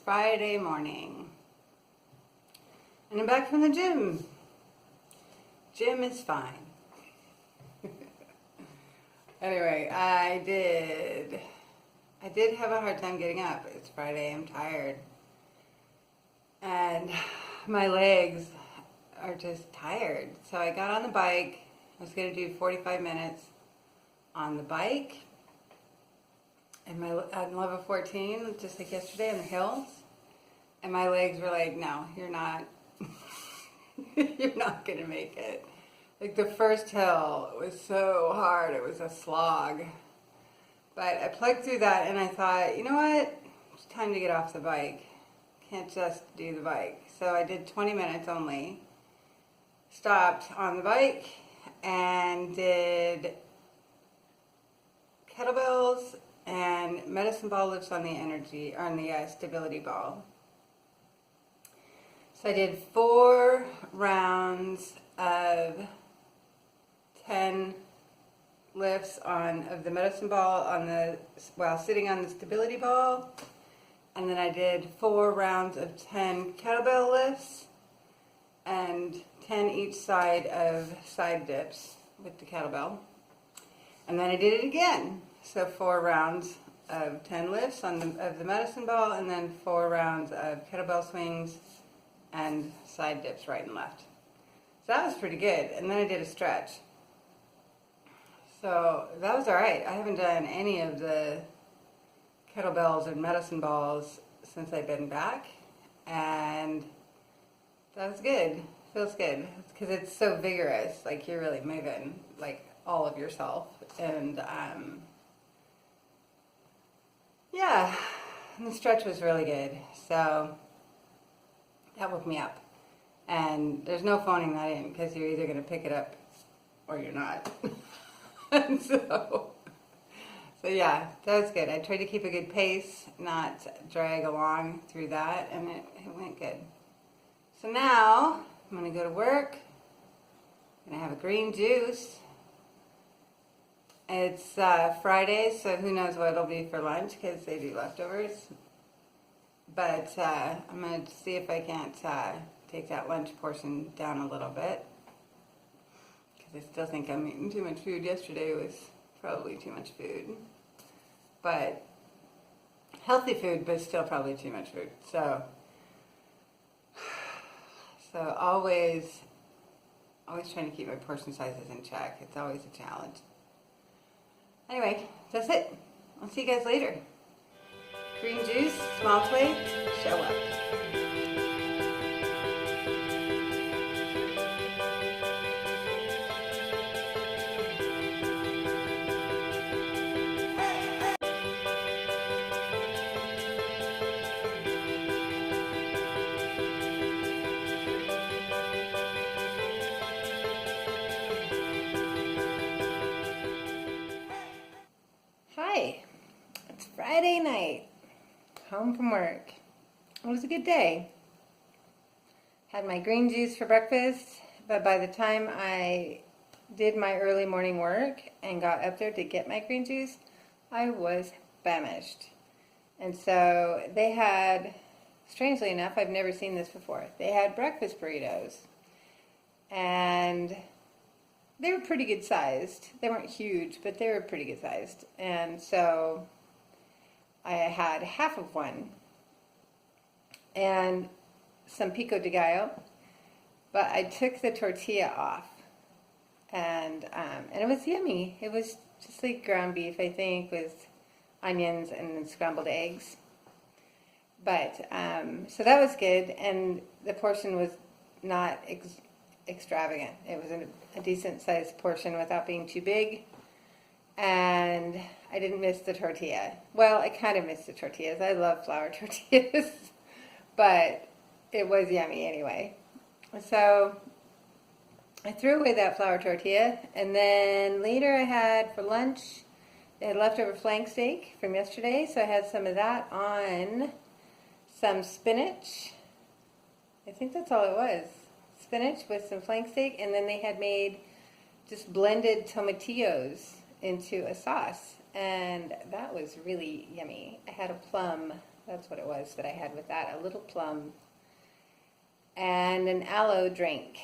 Friday morning. And I'm back from the gym. Gym is fine. Anyway, I did have a hard time getting up. It's Friday, I'm tired. And my legs are just tired. So I got on the bike. I was going to do 45 minutes on the bike. And on level 14, just like yesterday on the hills. And my legs were like, no, you're not. You're not going to make it. Like the first hill was so hard. It was a slog. But I plugged through that and I thought, you know what? It's time to get off the bike. Can't just do the bike. So I did 20 minutes only. Stopped on the bike and did kettlebells and medicine ball lifts on the stability ball. So I did 4 rounds of 10 lifts of the medicine ball while sitting on the stability ball, and then I did 4 rounds of 10 kettlebell lifts and 10 each side of side dips with the kettlebell, and then I did it again. So 4 rounds of 10 lifts of the medicine ball, and then 4 rounds of kettlebell swings and side dips right and left. So that was pretty good. And then I did a stretch. So that was all right. I haven't done any of the kettlebells and medicine balls since I've been back. And that was good. Feels good. Because it's so vigorous. Like you're really moving like all of yourself. And yeah, and the stretch was really good. So that woke me up. And there's no phoning that in because you're either going to pick it up or you're not. And so yeah, that was good. I tried to keep a good pace, not drag along through that, and it went good. So now I'm going to go to work. I'm going to have a green juice. It's Friday, so who knows what it'll be for lunch because they do leftovers. But I'm going to see if I can't take that lunch portion down a little bit. Because I still think I'm eating too much food. Yesterday was probably too much food. But healthy food, but still probably too much food. So always trying to keep my portion sizes in check. It's always a challenge. Anyway, that's it. I'll see you guys later. Green juice, small plate, show up. Hi, it's Friday night. Home from work. It was a good day. Had my green juice for breakfast, but by the time I did my early morning work and got up there to get my green juice, I was famished. And so they had, strangely enough, I've never seen this before, they had breakfast burritos. And they were pretty good sized. They weren't huge, but they were pretty good sized. And so I had half of one and some pico de gallo, but I took the tortilla off, and it was yummy. It was just like ground beef, I think, with onions and scrambled eggs. But so that was good, and the portion was not extravagant. It was a decent sized portion without being too big. And I didn't miss the tortilla. Well, I kind of missed the tortillas. I love flour tortillas. But it was yummy anyway. So I threw away that flour tortilla. And then later I had for lunch, they had leftover flank steak from yesterday. So I had some of that on some spinach. I think that's all it was. Spinach with some flank steak. And then they had made just blended tomatillos into a sauce, and that was really yummy. I had a plum That's what it was that I had with that. A little plum and an aloe drink.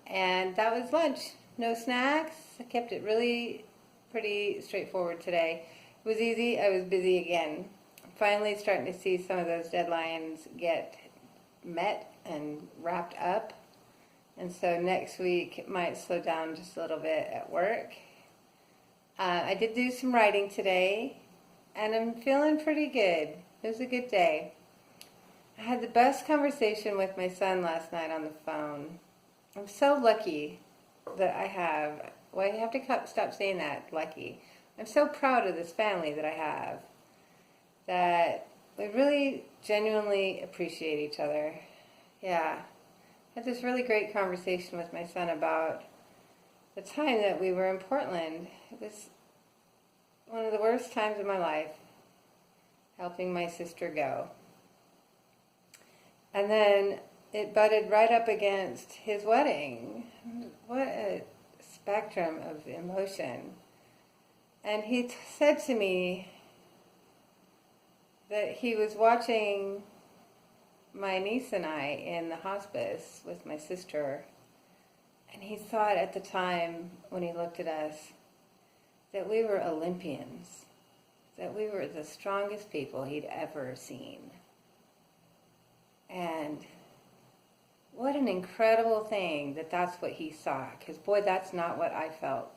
And that was lunch. No snacks. I kept it really pretty straightforward today. It was easy. I was busy again. Finally starting to see some of those deadlines get met and wrapped up. And so next week might slow down just a little bit at work. I did do some writing today, and I'm feeling pretty good. It was a good day. I had the best conversation with my son last night on the phone. I'm so lucky that I have, well, I have to stop saying that, lucky. I'm so proud of this family that I have, that we really genuinely appreciate each other. Yeah. I had this really great conversation with my son about the time that we were in Portland. It was one of the worst times of my life, helping my sister go. And then it butted right up against his wedding. What a spectrum of emotion. And he said to me that he was watching my niece and I in the hospice with my sister, and he thought at the time when he looked at us that we were Olympians, that we were the strongest people he'd ever seen. And what an incredible thing that that's what he saw, because boy, that's not what I felt.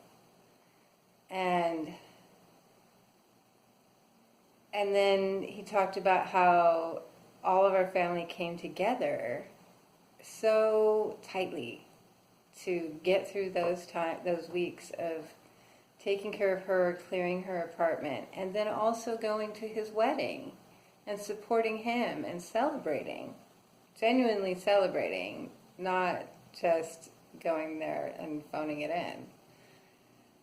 And then he talked about how all of our family came together so tightly to get through those weeks of taking care of her, clearing her apartment, and then also going to his wedding and supporting him and celebrating, genuinely celebrating, not just going there and phoning it in.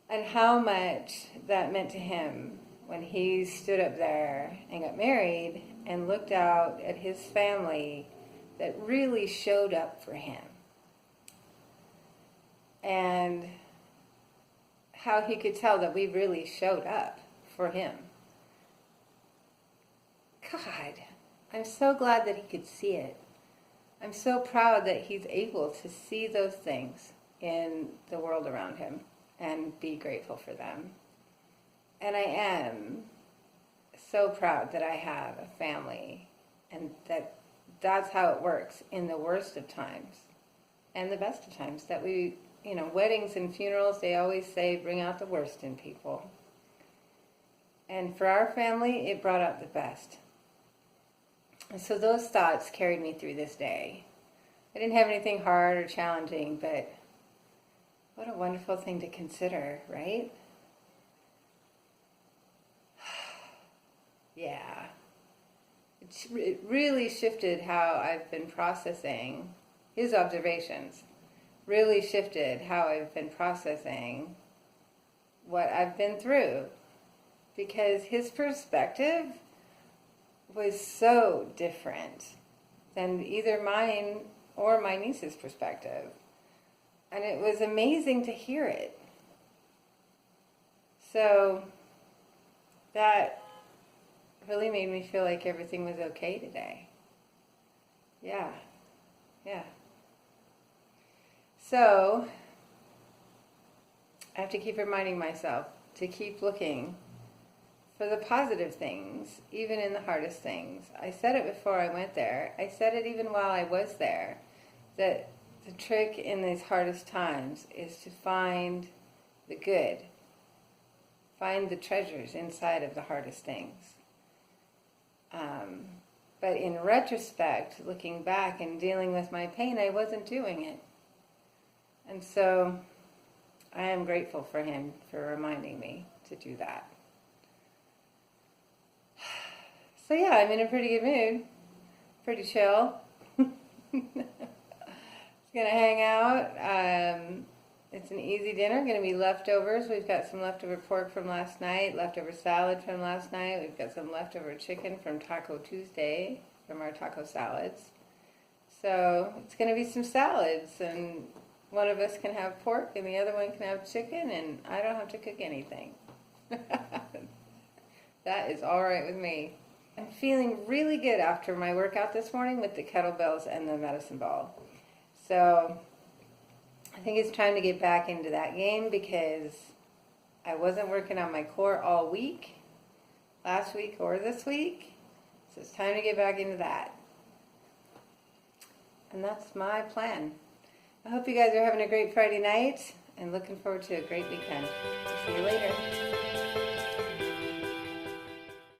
And how much that meant to him when he stood up there and got married and looked out at his family that really showed up for him. And how he could tell that we really showed up for him. God, I'm so glad that he could see it. I'm so proud that he's able to see those things in the world around him and be grateful for them. And I am so proud that I have a family, and that's how it works in the worst of times and the best of times. That we, weddings and funerals, they always say bring out the worst in people. And for our family, it brought out the best. And so those thoughts carried me through this day. I didn't have anything hard or challenging, but what a wonderful thing to consider, right? Yeah. It really shifted how I've been processing his observations. Really shifted how I've been processing what I've been through. Because his perspective was so different than either mine or my niece's perspective. And it was amazing to hear it. So that really made me feel like everything was okay today. Yeah. So I have to keep reminding myself to keep looking for the positive things, even in the hardest things. I said it before I went there. I said it even while I was there, that the trick in these hardest times is to find the good, find the treasures inside of the hardest things. But in retrospect, looking back and dealing with my pain, I wasn't doing it. And so I am grateful for him for reminding me to do that. So yeah, I'm in a pretty good mood. Pretty chill. Just gonna hang out. It's an easy dinner. Gonna be leftovers. We've got some leftover pork from last night, leftover salad from last night. We've got some leftover chicken from Taco Tuesday, from our taco salads. So it's gonna be some salads, and one of us can have pork and the other one can have chicken, and I don't have to cook anything. That is all right with me. I'm feeling really good after my workout this morning with the kettlebells and the medicine ball. So I think it's time to get back into that game because I wasn't working on my core all week, last week or this week. So it's time to get back into that. And that's my plan. I hope you guys are having a great Friday night and looking forward to a great weekend. See you later.